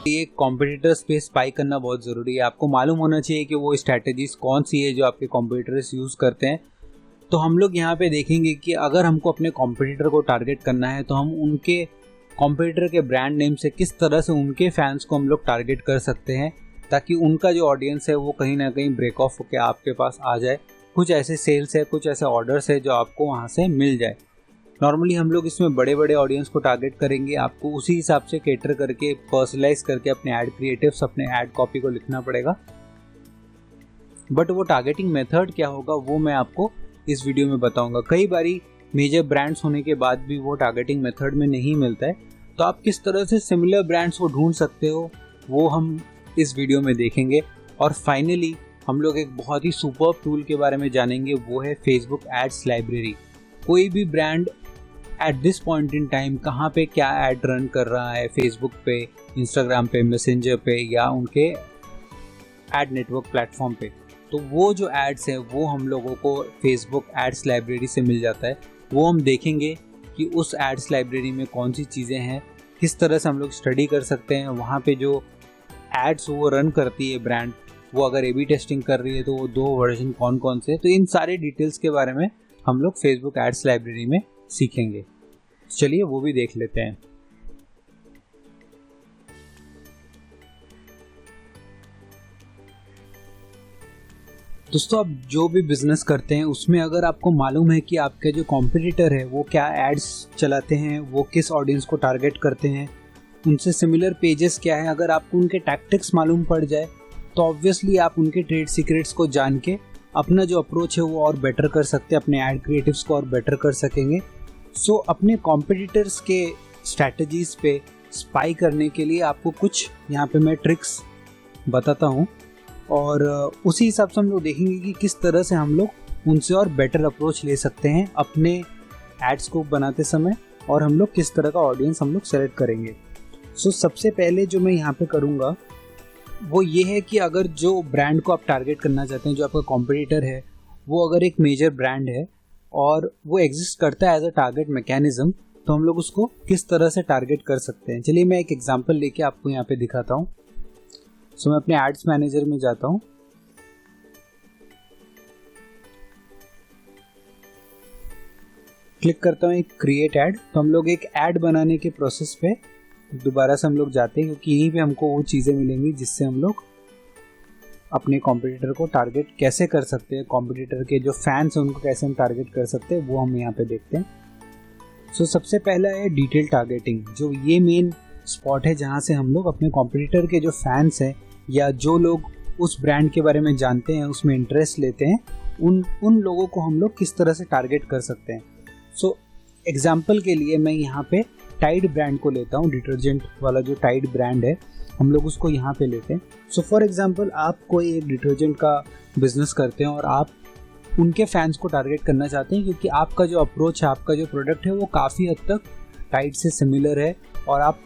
ये कॉम्पिटिटर्स पे स्पाई करना बहुत ज़रूरी है। आपको मालूम होना चाहिए कि वो स्ट्रैटेजीज कौन सी है जो आपके कॉम्पिटिटर्स यूज़ करते हैं। तो हम लोग यहाँ पे देखेंगे कि अगर हमको अपने कॉम्पिटिटर को टारगेट करना है तो हम उनके कॉम्पिटिटर के ब्रांड नेम से किस तरह से उनके फैंस को हम लोग टारगेट कर सकते हैं, ताकि उनका जो ऑडियंस है वो कहीं ना कहीं ब्रेक ऑफ होकर आपके पास आ जाए। कुछ ऐसे सेल्स है, कुछ ऐसे ऑर्डर्स है जो आपको वहाँ से मिल जाए। नॉर्मली हम लोग इसमें बड़े बड़े ऑडियंस को टारगेट करेंगे। आपको उसी हिसाब से कैटर करके, पर्सनलाइज करके अपने ऐड क्रिएटिव्स, अपने ऐड कॉपी को लिखना पड़ेगा। बट वो टारगेटिंग मेथड क्या होगा वो मैं आपको इस वीडियो में बताऊंगा। कई बारी मेजर ब्रांड्स होने के बाद भी वो टारगेटिंग मेथड में नहीं मिलता है, तो आप किस तरह से सिमिलर ब्रांड्स को ढूंढ सकते हो वो हम इस वीडियो में देखेंगे। और फाइनली हम लोग एक बहुत ही सुपर्ब टूल के बारे में जानेंगे, वो है फेसबुक एड्स लाइब्रेरी। कोई भी brand at this point in time कहाँ पे क्या ऐड रन कर रहा है, फेसबुक पे, इंस्टाग्राम पे, मैसेंजर पे या उनके एड नेटवर्क प्लेटफॉर्म पे, तो वो जो एड्स हैं वो हम लोगों को फेसबुक एड्स लाइब्रेरी से मिल जाता है। वो हम देखेंगे कि उस एड्स लाइब्रेरी में कौन सी चीज़ें हैं, किस तरह से हम लोग स्टडी कर सकते हैं। वहाँ पे जो एड्स वो रन करती है ब्रांड, वो अगर ए बी टेस्टिंग कर रही है तो वो 2 वर्जन कौन कौन से, तो इन सारे डिटेल्स के बारे में हम लोग फेसबुक एड्स लाइब्रेरी में सीखेंगे। चलिए वो भी देख लेते हैं। दोस्तों, आप जो भी बिजनेस करते हैं उसमें अगर आपको मालूम है कि आपके जो कॉम्पिटिटर है वो क्या एड्स चलाते हैं, वो किस ऑडियंस को टारगेट करते हैं, उनसे सिमिलर पेजेस क्या है, अगर आपको उनके टैक्टिक्स मालूम पड़ जाए तो ऑब्वियसली आप उनके ट्रेड सीक्रेट्स को जान के अपना जो अप्रोच है वो और बेटर कर सकते हैं, अपने ऐड क्रिएटिव्स को और बेटर कर सकेंगे। सो अपने कॉम्पिटिटर्स के स्ट्रैटेजीज पे स्पाई करने के लिए आपको कुछ यहाँ पे मैं ट्रिक्स बताता हूँ, और उसी हिसाब से हम लोग देखेंगे कि किस तरह से हम लोग उनसे और बेटर अप्रोच ले सकते हैं अपने एड्स को बनाते समय, और हम लोग किस तरह का ऑडियंस हम लोग सेलेक्ट करेंगे। सो सबसे पहले जो मैं यहाँ पे करूँगा वो ये है कि अगर जो ब्रांड को आप टारगेट करना चाहते हैं, जो आपका कॉम्पिटिटर है, वो अगर एक मेजर ब्रांड है और वो एग्जिस्ट करता है एज अ टारगेट मैकेनिज्म, तो हम लोग उसको किस तरह से टारगेट कर सकते हैं। चलिए मैं एक एग्जांपल लेके आपको यहाँ पे दिखाता हूँ। सो मैं अपने एड्स मैनेजर में जाता हूँ, क्लिक करता हूँ एक क्रिएट ऐड। तो हम लोग एक ऐड बनाने के प्रोसेस पे दोबारा से हम लोग जाते हैं, क्योंकि यहीं पे हमको वो चीज़ें मिलेंगी जिससे हम लोग अपने कॉम्पिटिटर को टारगेट कैसे कर सकते हैं, कॉम्पिटिटर के जो फैंस हैं उनको कैसे हम टारगेट कर सकते हैं, वो हम यहाँ पे देखते हैं। सो सबसे पहला है डिटेल टारगेटिंग, जो ये मेन स्पॉट है जहाँ से हम लोग अपने कॉम्पिटिटर के जो फैंस हैं या जो लोग उस ब्रांड के बारे में जानते हैं, उसमें इंटरेस्ट लेते हैं, उन लोगों को हम लोग किस तरह से टारगेट कर सकते हैं। सो एग्जाम्पल के लिए मैं यहाँ पे टाइड ब्रांड को लेता हूँ, डिटर्जेंट वाला जो टाइड ब्रांड है हम लोग उसको यहाँ पे लेते हैं। सो फॉर एग्जांपल आप कोई एक डिटर्जेंट का बिजनेस करते हैं और आप उनके फैंस को टारगेट करना चाहते हैं, क्योंकि आपका जो अप्रोच है, आपका जो प्रोडक्ट है वो काफ़ी हद तक टाइड से सिमिलर है, और आप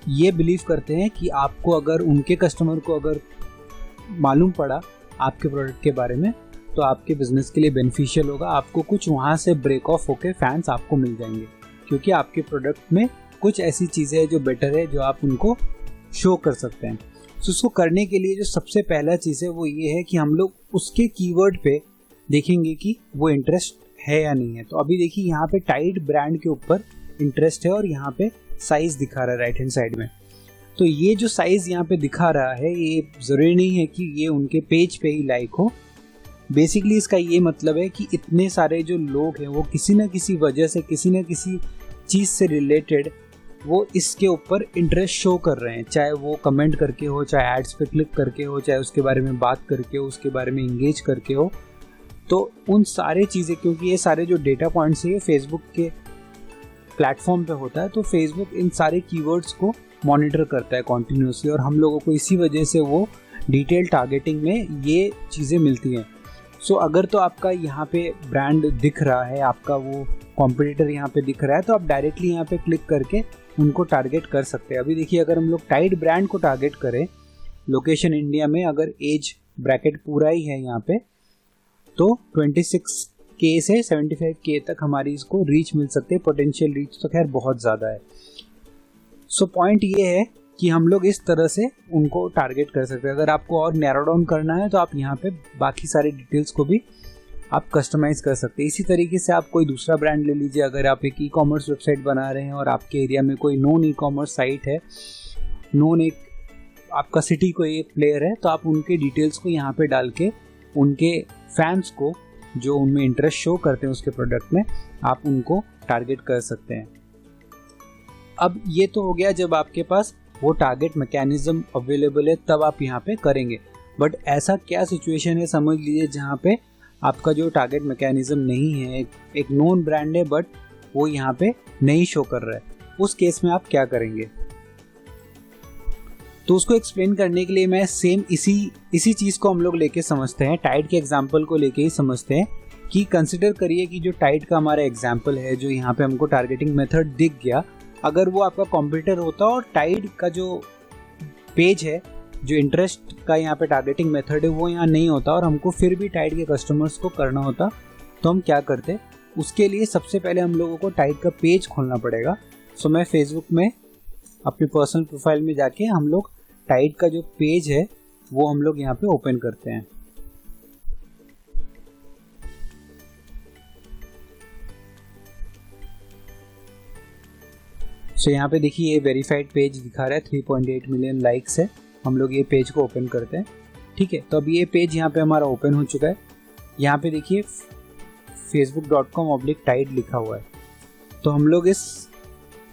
ये बिलीव करते हैं कि आपको अगर उनके कस्टमर को अगर मालूम पड़ा आपके प्रोडक्ट के बारे में तो आपके बिजनेस के लिए बेनिफिशियल होगा। आपको कुछ वहाँ से ब्रेक ऑफ होके फैंस आपको मिल जाएंगे, क्योंकि आपके प्रोडक्ट में कुछ ऐसी चीज़ें हैं जो बेटर है, जो आप उनको शो कर सकते हैं। सो उसको करने के लिए जो सबसे पहला चीज़ है वो ये है कि हम लोग उसके कीवर्ड पे देखेंगे कि वो इंटरेस्ट है या नहीं है। तो अभी देखिए यहाँ पे टाइड ब्रांड के ऊपर इंटरेस्ट है और यहाँ पे साइज़ दिखा रहा है राइट हैंड साइड में। तो ये जो साइज़ यहाँ पे दिखा रहा है ये ज़रूरी नहीं है कि ये उनके पेज पे ही लाइक हो। बेसिकली इसका ये मतलब है कि इतने सारे जो लोग हैं वो किसी न किसी वजह से, किसी न किसी चीज़ से रिलेटेड वो इसके ऊपर इंटरेस्ट शो कर रहे हैं, चाहे वो कमेंट करके हो, चाहे एड्स पे क्लिक करके हो, चाहे उसके बारे में बात करके हो, उसके बारे में इंगेज करके हो। तो उन सारे चीज़ें, क्योंकि ये सारे जो डेटा पॉइंट्स है ये फेसबुक के प्लेटफॉर्म पे होता है, तो फेसबुक इन सारे कीवर्ड्स को मॉनिटर करता है कॉन्टिन्यूसली, और हम लोगों को इसी वजह से वो डिटेल टारगेटिंग में ये चीज़ें मिलती हैं। सो अगर तो आपका यहाँ पे ब्रांड दिख रहा है, आपका वो कॉम्पिटिटर यहाँ पे दिख रहा है, तो आप डायरेक्टली यहाँ पे क्लिक करके उनको टारगेट कर सकते हैं। अभी देखिए अगर हम लोग टाइड ब्रांड को टारगेट करें, लोकेशन इंडिया में, अगर एज ब्रैकेट पूरा ही है यहाँ पे, तो 26K से 75K तक हमारी इसको रीच मिल सकती है। पोटेंशियल रीच तो खैर बहुत ज़्यादा है। सो पॉइंट ये है कि हम लोग इस तरह से उनको टारगेट कर सकते हैं। अगर आपको और नैरो डाउन करना है तो आप यहाँ पे बाकी सारे डिटेल्स को भी आप कस्टमाइज़ कर सकते हैं। इसी तरीके से आप कोई दूसरा ब्रांड ले लीजिए। अगर आप एक ई-कॉमर्स वेबसाइट बना रहे हैं और आपके एरिया में कोई नॉन ई-कॉमर्स साइट है, नॉन एक आपका सिटी कोई एक प्लेयर है, तो आप उनके डिटेल्स को यहाँ पे डाल के उनके फैंस को जो उनमें इंटरेस्ट शो करते हैं उसके प्रोडक्ट में, आप उनको टारगेट कर सकते हैं। अब ये तो हो गया जब आपके पास वो टारगेट मैकेनिज्म अवेलेबल है, तब आप यहाँ पे करेंगे। बट ऐसा क्या सिचुएशन है, समझ लीजिए जहाँ पे आपका जो टारगेट मैकेनिज्म नहीं है, एक नोन ब्रांड है बट वो यहाँ पे नहीं शो कर रहा है, उस केस में आप क्या करेंगे? तो उसको एक्सप्लेन करने के लिए मैं सेम इसी चीज़ को हम लोग लेके समझते हैं, टाइड के एग्जाम्पल को लेके ही समझते हैं। कि कंसिडर करिए कि जो टाइड का हमारा एग्जाम्पल है, जो यहाँ पे हमको टारगेटिंग मेथड दिख गया, अगर वो आपका कॉम्पिटिटर होता और टाइड का जो पेज है, जो इंटरेस्ट का यहाँ पे टारगेटिंग मेथड है, वो यहाँ नहीं होता और हमको फिर भी टाइड के कस्टमर्स को करना होता, तो हम क्या करते? उसके लिए सबसे पहले हम लोगों को टाइड का पेज खोलना पड़ेगा। सो मैं फेसबुक में अपनी पर्सनल प्रोफाइल में जाके हम लोग टाइड का जो पेज है वो हम लोग यहाँ पे ओपन करते हैं। सो यहाँ पे देखिए ये वेरीफाइड पेज दिखा रहा है, 3.8 मिलियन लाइक्स है। हम लोग ये पेज को ओपन करते हैं, ठीक है। तो अब ये पेज यहाँ पे हमारा ओपन हो चुका है। यहाँ पे देखिए facebook.com/tide लिखा हुआ है। तो हम लोग इस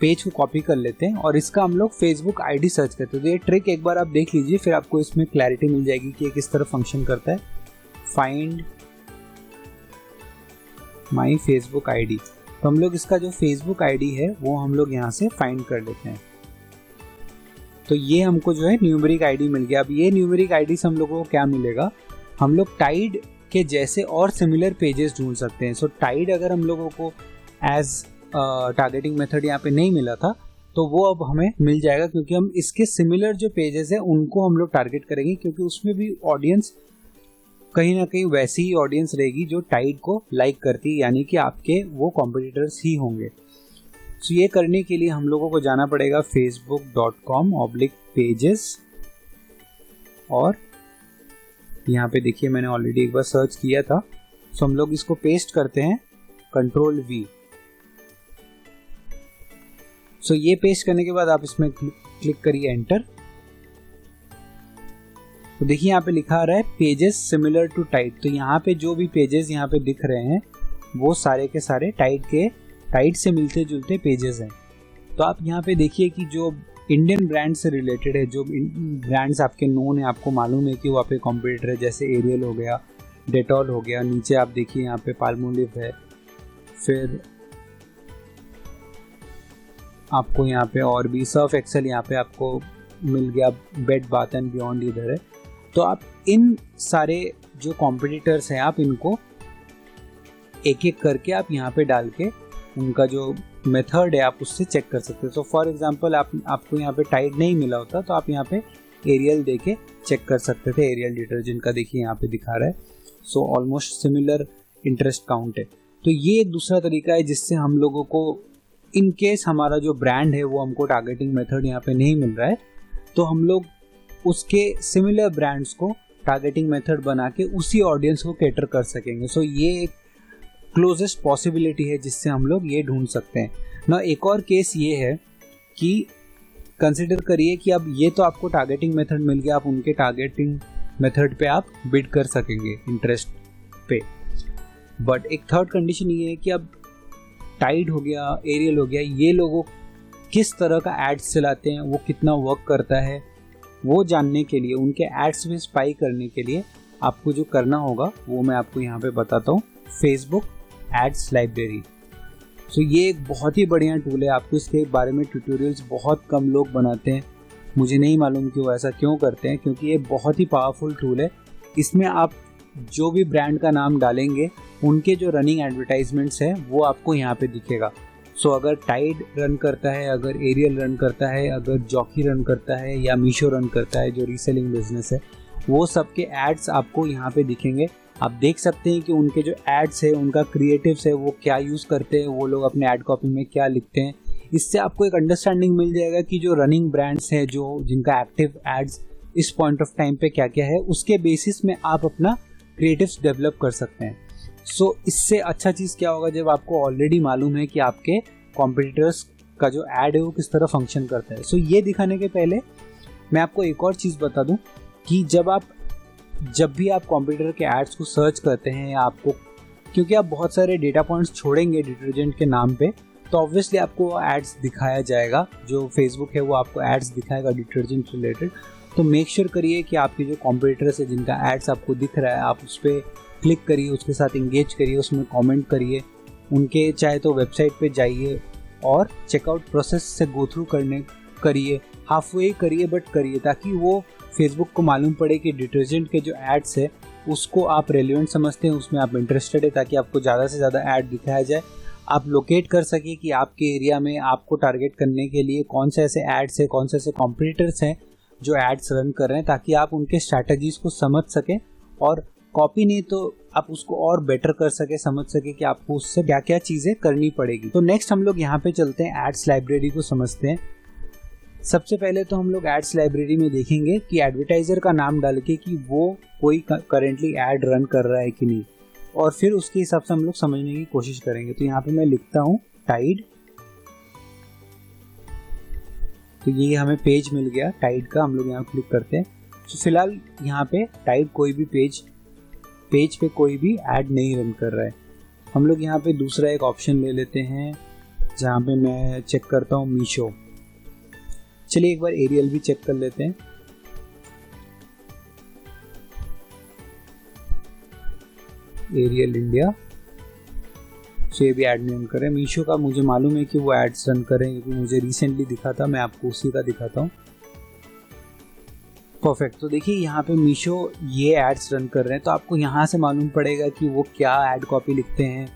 पेज को कॉपी कर लेते हैं और इसका हम लोग फेसबुक आईडी सर्च करते हैं। तो ये ट्रिक एक बार आप देख लीजिए, फिर आपको इसमें क्लैरिटी मिल जाएगी कि ये किस तरह फंक्शन करता है। फाइंड माई फेसबुक आईडी, तो हम लोग इसका जो फेसबुक आईडी है वो हम लोग यहाँ से फाइंड कर लेते हैं। तो ये हमको जो है न्यूमेरिक आईडी मिल गया। अब ये न्यूमेरिक आईडी से हम लोगों को क्या मिलेगा? हम लोग टाइड के जैसे और सिमिलर पेजेस ढूंढ सकते हैं। सो टाइड अगर हम लोगों को एज टारगेटिंग मेथड यहाँ पे नहीं मिला था, तो वो अब हमें मिल जाएगा, क्योंकि हम इसके सिमिलर जो पेजेस हैं उनको हम लोग टारगेट करेंगे, क्योंकि उसमें भी ऑडियंस कहीं ना कहीं वैसी ही ऑडियंस रहेगी जो टाइड को लाइक करती है, यानी कि आपके वो कॉम्पिटिटर्स ही होंगे। तो ये करने के लिए हम लोगों को जाना पड़ेगा facebook.com/pages और यहाँ पे देखिए मैंने ऑलरेडी एक बार सर्च किया था। सो हम लोग इसको पेस्ट करते हैं, Ctrl+V। सो ये पेस्ट करने के बाद आप इसमें क्लिक करिए एंटर। तो देखिए यहाँ पे लिखा आ रहा है पेजेस सिमिलर टू टाइड। तो यहाँ पे जो भी पेजेस यहाँ पे दिख रहे हैं वो सारे के सारे टाइड से मिलते जुलते पेजेस हैं। तो आप यहाँ पे देखिए कि जो इंडियन ब्रांड से रिलेटेड है, जो ब्रांड्स आपके नोन है, आपको मालूम है कि वहाँ पे कॉम्पिटिटर है, जैसे एरियल हो गया, डेटॉल हो गया, नीचे आप देखिए यहाँ पे पाल्मोलिव है, फिर आपको यहाँ पे और भी सर्फ एक्सेल यहाँ पे आपको मिल गया, बेड बाथ एंड बियॉन्ड इधर है। तो आप इन सारे जो कॉम्पिटिटर्स हैं आप इनको एक एक करके आप यहाँ पे डाल के उनका जो मेथड है आप उससे चेक कर सकते हैं। सो फॉर एग्जांपल आपको यहाँ पे टाइड नहीं मिला होता तो आप यहाँ पे एरियल दे के चेक कर सकते थे। एरियल डिटर्जेंट का देखिए यहाँ पे दिखा रहा है। So almost similar interest count है। तो ये एक दूसरा तरीका है जिससे हम लोगों को इन केस हमारा जो ब्रांड है वो हमको टारगेटिंग मेथड यहाँ पे नहीं मिल रहा है तो हम लोग उसके सिमिलर ब्रांड्स को टारगेटिंग मेथड बना के उसी ऑडियंस को कैटर कर सकेंगे। सो ये एक क्लोजेस्ट पॉसिबिलिटी है जिससे हम लोग ये ढूंढ सकते हैं ना। एक और केस ये है कि कंसिडर करिए कि अब ये तो आपको टारगेटिंग मेथड मिल गया, आप उनके टारगेटिंग मेथड पे आप बिड कर सकेंगे इंटरेस्ट पे। बट एक थर्ड कंडीशन ये है कि अब टाइड हो गया, एरियल हो गया, ये लोगों किस तरह का एड्स चलाते हैं, वो कितना वर्क करता है, वो जानने के लिए, उनके एड्स में स्पाई करने के लिए आपको जो करना होगा वो मैं आपको यहाँ पे बताता हूँ। Facebook ads library. सो ये एक बहुत ही बढ़िया टूल है। आपको इसके बारे में ट्यूटोरियल्स बहुत कम लोग बनाते हैं, मुझे नहीं मालूम कि वो ऐसा क्यों करते हैं, क्योंकि ये बहुत ही पावरफुल टूल है। इसमें आप जो भी ब्रांड का नाम डालेंगे उनके जो रनिंग एडवर्टाइजमेंट्स हैं वो आपको यहाँ पे दिखेगा। सो अगर टाइड रन करता है, अगर एरियल रन करता है, अगर जॉकी रन करता है या मीशो रन करता है जो रीसेलिंग बिजनेस है, वो सब के एड्स आपको यहाँ पे दिखेंगे। आप देख सकते हैं कि उनके जो एड्स है, उनका क्रिएटिव्स है, वो क्या यूज़ करते हैं, वो लोग अपने एड कॉपी में क्या लिखते हैं। इससे आपको एक अंडरस्टैंडिंग मिल जाएगा कि जो रनिंग ब्रांड्स हैं, जो जिनका एक्टिव एड्स इस पॉइंट ऑफ टाइम पे क्या क्या है, उसके बेसिस में आप अपना क्रिएटिव्स डेवलप कर सकते हैं। सो इससे अच्छा चीज़ क्या होगा, जब आपको ऑलरेडी मालूम है कि आपके कॉम्पिटिटर्स का जो ऐड है वो किस तरह फंक्शन करता है। सो ये दिखाने के पहले मैं आपको एक और चीज़ बता दूं कि जब भी आप कॉम्पिटिटर के एड्स को सर्च करते हैं, या आपको, क्योंकि आप बहुत सारे डेटा पॉइंट्स छोड़ेंगे डिटर्जेंट के नाम पे, तो ऑब्वियसली आपको एड्स दिखाया जाएगा। जो फेसबुक है वो आपको एड्स दिखाएगा डिटर्जेंट रिलेटेड। तो मेक श्योर करिए कि आपके जो कॉम्पिटिटर्स है जिनका एड्स आपको दिख रहा है, आप उस पर क्लिक करिए, उसके साथ इंगेज करिए, उसमें कमेंट करिए, उनके चाहे तो वेबसाइट पे जाइए और चेकआउट प्रोसेस से गो थ्रू करिए, हाफ वे करिए बट करिए, ताकि वो फेसबुक को मालूम पड़े कि डिटर्जेंट के जो एड्स है उसको आप रेलिवेंट समझते हैं, उसमें आप इंटरेस्टेड है, ताकि आपको ज़्यादा से ज़्यादा ऐड दिखाया जाए। आप लोकेट कर सके कि आपके एरिया में आपको टारगेट करने के लिए कौन से ऐसे एड्स हैं, कौन से ऐसे कॉम्पिटिटर्स हैं जो एड्स रन कर रहे हैं, ताकि आप उनके स्ट्रैटेजीज को समझ सकें और कॉपी नहीं तो आप उसको और बेटर कर सके, समझ सके कि आपको उससे क्या क्या चीज़ें करनी पड़ेगी। तो नेक्स्ट हम लोग यहाँ पे चलते हैं, एड्स लाइब्रेरी को समझते हैं। सबसे पहले तो हम लोग एड्स लाइब्रेरी में देखेंगे कि एडवर्टाइजर का नाम डाल के कि वो कोई करेंटली एड रन कर रहा है कि नहीं, और फिर उसके हिसाब से हम लोग समझने की कोशिश करेंगे। तो यहाँ पे मैं लिखता हूँ टाइड, तो ये हमें पेज मिल गया टाइड का, हम लोग यहाँ क्लिक करते हैं। तो फिलहाल यहाँ पे टाइड कोई भी पेज पे कोई भी ऐड नहीं रन कर रहा है। हम लोग यहाँ पे दूसरा एक ऑप्शन ले लेते हैं, जहाँ पे मैं चेक करता हूँ मीशो। चलिए एक बार एरियल भी चेक कर लेते हैं। एरियल इंडिया, सो ये भी ऐड नहीं रन कर रहे हैं। मीशो का मुझे मालूम है कि वो एड्स रन कर रहे हैं, क्योंकि मुझे रिसेंटली दिखा था, मैं आपको उसी का दिखाता हूँ। परफेक्ट। तो देखिए यहाँ पे मीशो ये एड्स रन कर रहे हैं, तो आपको यहाँ से मालूम पड़ेगा कि वो क्या ऐड कॉपी लिखते हैं,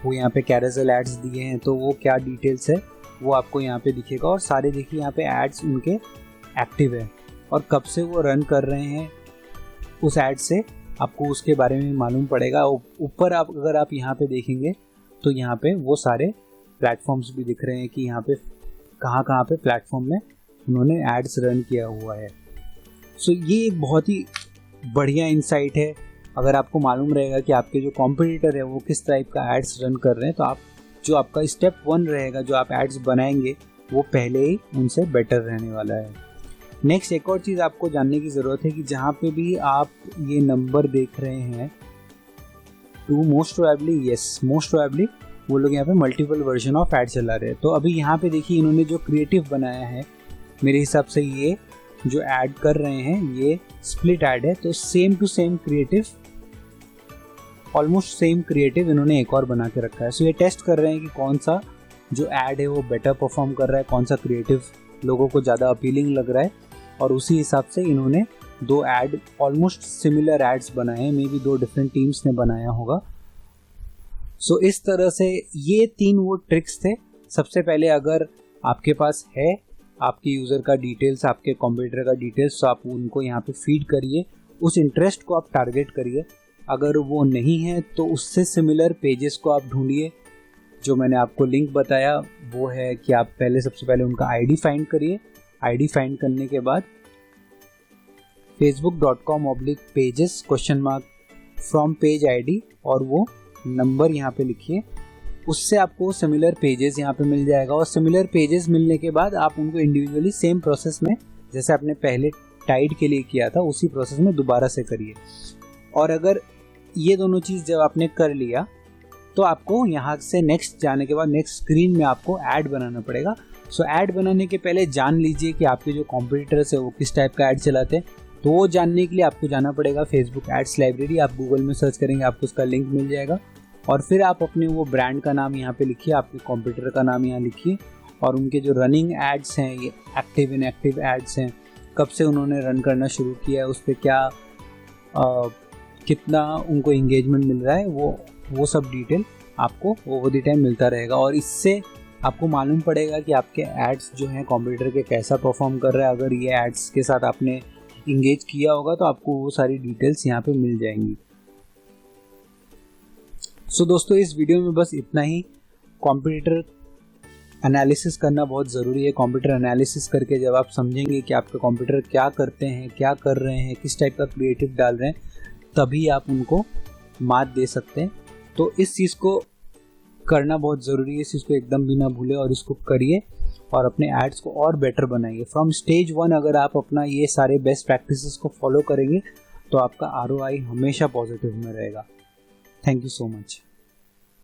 वो यहाँ पे कैरोसेल एड्स दिए हैं, तो वो क्या डिटेल्स है वो आपको यहाँ पे दिखेगा। और सारे देखिए यहाँ पे एड्स उनके एक्टिव है, और कब से वो रन कर रहे हैं उस एड से आपको उसके बारे में मालूम पड़ेगा। ऊपर अगर आप यहाँ पे देखेंगे तो यहाँ पे वो सारे प्लेटफॉर्म्स भी दिख रहे हैं कि यहाँ पे कहाँ पे प्लेटफॉर्म में उन्होंने एड्स रन किया हुआ है। सो ये एक बहुत ही बढ़िया इंसाइट है। अगर आपको मालूम रहेगा कि आपके जो कॉम्पिटिटर है वो किस टाइप का एड्स रन कर रहे हैं, तो आप जो आपका स्टेप 1 रहेगा, जो आप एड्स बनाएंगे, वो पहले ही उनसे बेटर रहने वाला है। नेक्स्ट एक और चीज़ आपको जानने की ज़रूरत है कि जहाँ पे भी आप ये नंबर देख रहे हैं, तो मोस्ट प्रोबेबली वो लोग यहाँ पे मल्टीपल वर्जन ऑफ ऐड चला रहे हैं। तो अभी यहाँ पे देखिए इन्होंने जो क्रिएटिव बनाया है, मेरे हिसाब से ये जो ऐड कर रहे हैं ये स्प्लिट ऐड है, तो same to same creative, almost same creative इन्होंने एक और बना के रखा है। सो ये टेस्ट कर रहे हैं कि कौन सा जो ऐड है वो बेटर परफॉर्म कर रहा है, कौन सा क्रिएटिव लोगों को ज़्यादा अपीलिंग लग रहा है, और उसी हिसाब से इन्होंने 2 ऐड ऑलमोस्ट सिमिलर एड्स बनाए हैं, मे बी 2 डिफरेंट टीम्स ने बनाया होगा। सो इस तरह से ये 3 वो ट्रिक्स थे। सबसे पहले अगर आपके पास है आपके यूज़र का डिटेल्स, आपके कंप्यूटर का डिटेल्स, तो आप उनको यहाँ पे फीड करिए, उस इंटरेस्ट को आप टारगेट करिए। अगर वो नहीं है तो उससे सिमिलर पेजेस को आप ढूंढिए। जो मैंने आपको लिंक बताया वो है कि आप सबसे पहले उनका आईडी फाइंड करिए। आईडी फाइंड करने के बाद facebook.com/pages फ्रॉम पेज आईडी और वो नंबर यहाँ पे लिखिए, उससे आपको सिमिलर पेजेस यहाँ पे मिल जाएगा। और सिमिलर पेजेस मिलने के बाद आप उनको इंडिविजुअली सेम प्रोसेस में, जैसे आपने पहले टाइड के लिए किया था, उसी प्रोसेस में दोबारा से करिए। और अगर ये दोनों चीज़ जब आपने कर लिया तो आपको यहाँ से नेक्स्ट जाने के बाद नेक्स्ट स्क्रीन में आपको ऐड बनाना पड़ेगा। सो ऐड बनाने के पहले जान लीजिए कि आपके जो कॉम्पिटिटर्स है वो किस टाइप का ऐड चलाते हैं। तो वो जानने के लिए आपको जाना पड़ेगा फेसबुक एड्स लाइब्रेरी। आप गूगल में सर्च करेंगे, आपको उसका लिंक मिल जाएगा, और फिर आप अपने वो ब्रांड का नाम यहाँ पे लिखिए, आपके कॉम्पिटिटर का नाम यहाँ लिखिए, और उनके जो रनिंग एड्स हैं, ये एक्टिव इनएक्टिव एड्स हैं, कब से उन्होंने रन करना शुरू किया है, उस पर क्या कितना उनको इंगेजमेंट मिल रहा है, वो सब डिटेल आपको ओवर द टाइम मिलता रहेगा। और इससे आपको मालूम पड़ेगा कि आपके एड्स जो हैं कंप्यूटर के कैसा परफॉर्म कर रहा है। अगर ये एड्स के साथ आपने इंगेज किया होगा तो आपको वो सारी डिटेल्स यहाँ पे मिल जाएंगी। सो दोस्तों, इस वीडियो में बस इतना ही। कंप्यूटर एनालिसिस करना बहुत ज़रूरी है। कंप्यूटर एनालिसिस करके जब आप समझेंगे कि आपके कंप्यूटर क्या करते हैं, क्या कर रहे हैं, किस टाइप का क्रिएटिव डाल रहे हैं, तभी आप उनको मात दे सकते हैं। तो इस चीज़ को करना बहुत ज़रूरी है, इस चीज़ को एकदम भी ना भूलें और इसको करिए और अपने एड्स को और बेटर बनाइए। फ्रॉम स्टेज 1 अगर आप अपना ये सारे बेस्ट प्रैक्टिसेस को फॉलो करेंगे तो आपका ROI हमेशा पॉजिटिव में रहेगा। Thank you so much.